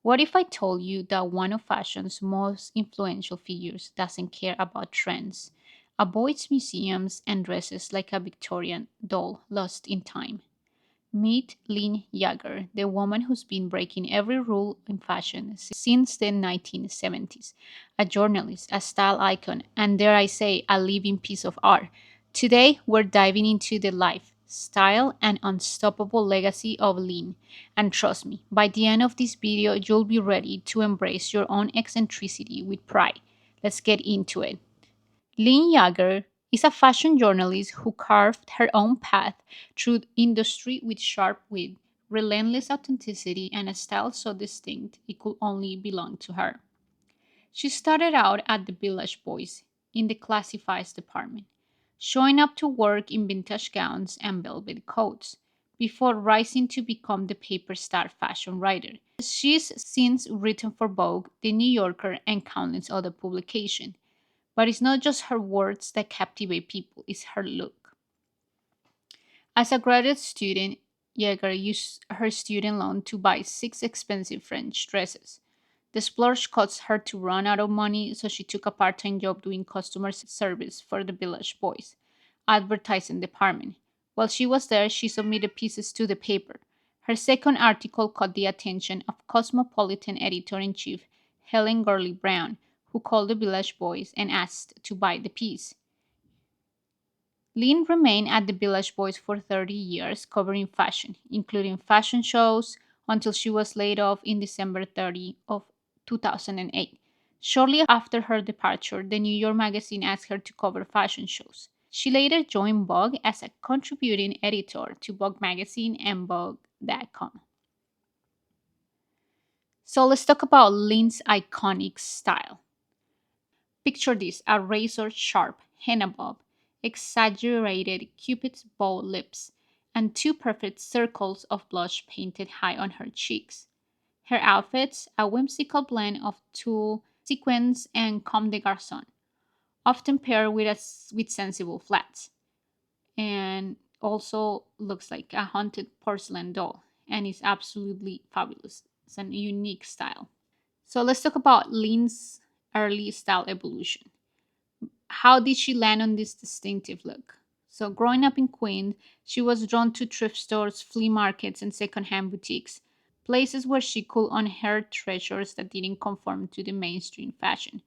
What if I told you that one of fashion's most influential figures doesn't care about trends, avoids museums, and dresses like a Victorian doll lost in time? Meet Lynn Yaeger, the woman who's been breaking every rule in fashion since the 1970s. A journalist, a style icon, and dare I say, a living piece of art. Today, we're diving into the life, style, and unstoppable legacy of Lynn. And trust me, by the end of this video, you'll be ready to embrace your own eccentricity with pride. Let's get into it. Lynn Yaeger is a fashion journalist who carved her own path through industry with sharp wit, relentless authenticity, and a style so distinct it could only belong to her. She started out at the Village Boys in the classifieds department, showing up to work in vintage gowns and velvet coats before rising to become the paper star fashion writer. She's since written for Vogue, The New Yorker, and countless other publications. But it's not just her words that captivate people, it's her look. As a graduate student, Yeager used her student loan to buy six expensive French dresses. The splurge caused her to run out of money, so she took a part time job doing customer service for the Village Boys advertising department. While she was there, she submitted pieces to the paper. Her second article caught the attention of Cosmopolitan editor in chief Helen Gurley Brown, who called the Village Boys and asked to buy the piece. Lynn remained at the Village Boys for 30 years, covering fashion, including fashion shows, until she was laid off in December 30 of 2008. Shortly after her departure, the New York Magazine asked her to cover fashion shows. She later joined Vogue as a contributing editor to Vogue magazine and Vogue.com. So let's talk about Lynn's iconic style. Picture this: a razor sharp henna bob, exaggerated cupid's bow lips, and two perfect circles of blush painted high on her cheeks. Her outfits, a whimsical blend of tulle, sequins, and comme des garçons, often paired with sensible flats, and also looks like a haunted porcelain doll, and is absolutely fabulous. It's a unique style. So let's talk about Lynn's early style evolution. How did she land on this distinctive look? So, growing up in Queens, she was drawn to thrift stores, flea markets, and secondhand boutiques, places where she could unearth treasures that didn't conform to the mainstream fashion.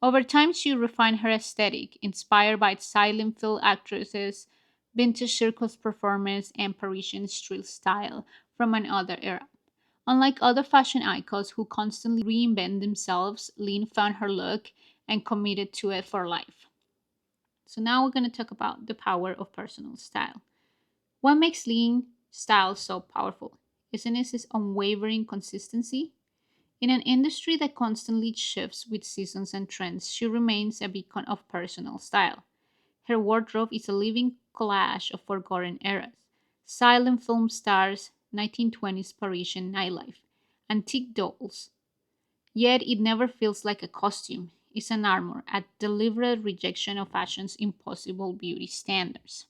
Over time, she refined her aesthetic, inspired by silent film actresses, vintage circus performers, and Parisian street style from another era. Unlike other fashion icons who constantly reinvent themselves, Lynn found her look and committed to it for life. So now we're going to talk about the power of personal style. What makes Lynn style so powerful? Isn't it its unwavering consistency? In an industry that constantly shifts with seasons and trends, she remains a beacon of personal style. Her wardrobe is a living collage of forgotten eras: silent film stars, 1920s Parisian nightlife, antique dolls. Yet it never feels like a costume. It's an armor, a deliberate rejection of fashion's impossible beauty standards.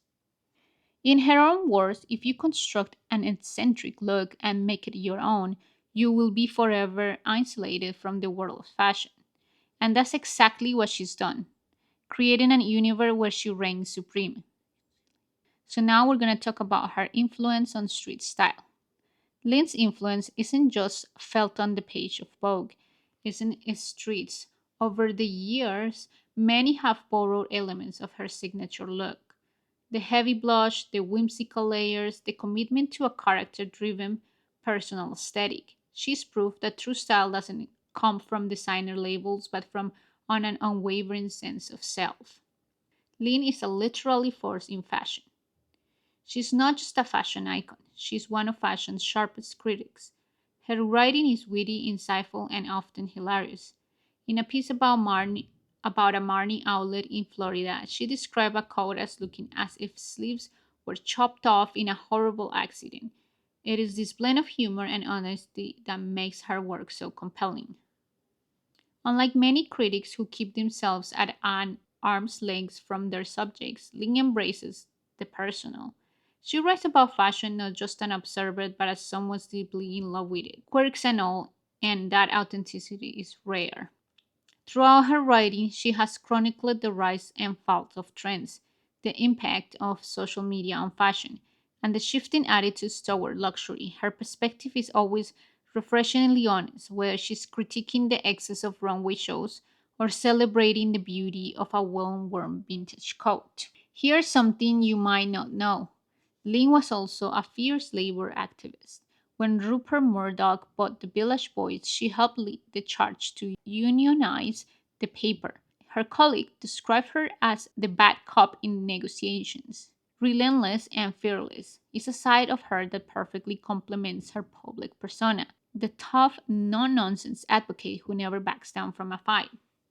In her own words, if you construct an eccentric look and make it your own, you will be forever isolated from the world of fashion. And that's exactly what she's done, creating an universe where she reigns supreme. So now we're going to talk about her influence on street style. Lynn's influence isn't just felt on the page of Vogue, it's in its streets. Over the years, many have borrowed elements of her signature look. The heavy blush, the whimsical layers, the commitment to a character driven personal aesthetic. She's proof that true style doesn't come from designer labels but from an unwavering sense of self. Lynn is a literally force in fashion. She's not just a fashion icon, she's one of fashion's sharpest critics. Her writing is witty, insightful, and often hilarious. In a piece about a Marni outlet in Florida, she described a coat as looking as if sleeves were chopped off in a horrible accident. It is this blend of humor and honesty that makes her work so compelling. Unlike many critics who keep themselves at an arm's length from their subjects, Ling embraces the personal. She writes about fashion not just an observer but as someone deeply in love with it, quirks and all, and that authenticity is rare. Throughout her writing, she has chronicled the rise and fall of trends, the impact of social media on fashion, and the shifting attitudes toward luxury. Her perspective is always refreshingly honest, whether she's critiquing the excess of runway shows or celebrating the beauty of a well worn vintage coat. Here's something you might not know. Lynn was also a fierce labor activist. When Rupert Murdoch bought the Village Voice, she helped lead the charge to unionize the paper. Her colleague described her as the bad cop in negotiations. Relentless and fearless is a side of her that perfectly complements her public persona. The tough, no nonsense advocate who never backs down from a fight.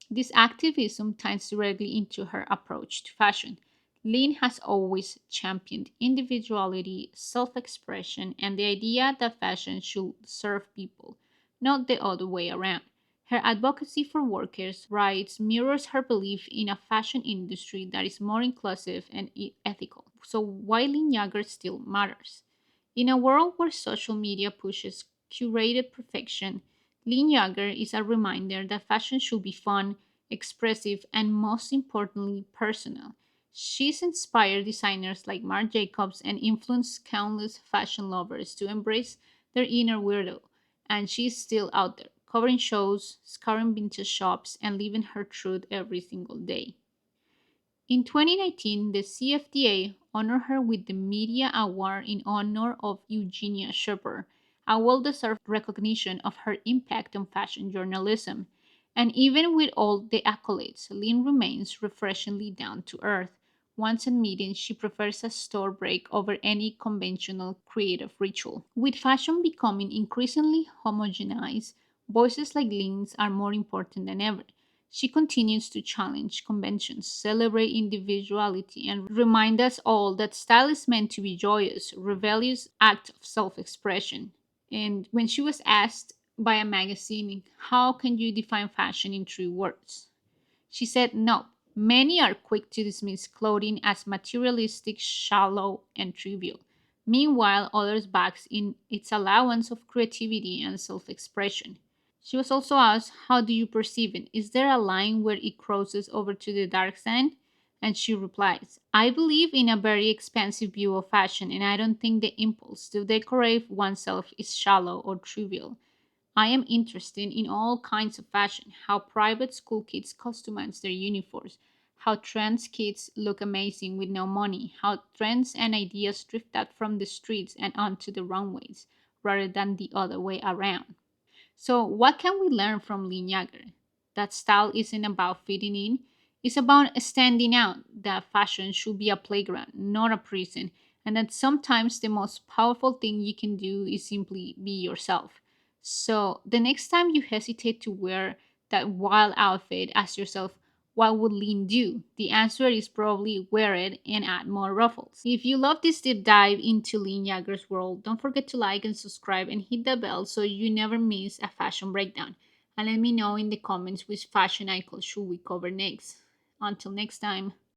This activism ties directly into her approach to fashion. Lynn has always championed individuality, self expression, and the idea that fashion should serve people, not the other way around. Her advocacy for workers' rights mirrors her belief in a fashion industry that is more inclusive and ethical. So, why Lynn Yaeger still matters? In a world where social media pushes curated perfection, Lynn Yaeger is a reminder that fashion should be fun, expressive, and most importantly, personal. She's inspired designers like Marc Jacobs and influenced countless fashion lovers to embrace their inner weirdo, and she's still out there, covering shows, scouring vintage shops, and living her truth every single day. In 2019, the CFDA honored her with the Media Award in honor of Eugenia Shepard, a well deserved recognition of her impact on fashion journalism. And even with all the accolades, Lynn remains refreshingly down to earth. Once admitting she prefers a store break over any conventional creative ritual. With fashion becoming increasingly homogenized, voices like Lynn's are more important than ever. She continues to challenge conventions, celebrate individuality, and remind us all that style is meant to be joyous, rebellious act of self-expression. And when she was asked by a magazine, how can you define fashion in 3 words? She said, no. Many are quick to dismiss clothing as materialistic, shallow, and trivial. Meanwhile, others bask in its allowance of creativity and self expression. She was also asked, how do you perceive it? Is there a line where it crosses over to the dark side? And she replies, I believe in a very expansive view of fashion, and I don't think the impulse to decorate oneself is shallow or trivial. I am interested in all kinds of fashion, how private school kids customize their uniforms, how trans kids look amazing with no money, how trends and ideas drift out from the streets and onto the runways, rather than the other way around. So, what can we learn from Lynn Yaeger? That style isn't about fitting in, it's about standing out, that fashion should be a playground, not a prison, and that sometimes the most powerful thing you can do is simply be yourself. So, the next time you hesitate to wear that wild outfit, ask yourself, what would Lynn do? The answer is probably wear it and add more ruffles. If you love this deep dive into Lynn Yaeger's world, don't forget to like and subscribe and hit the bell so you never miss a fashion breakdown. And let me know in the comments which fashion icon should we cover next. Until next time.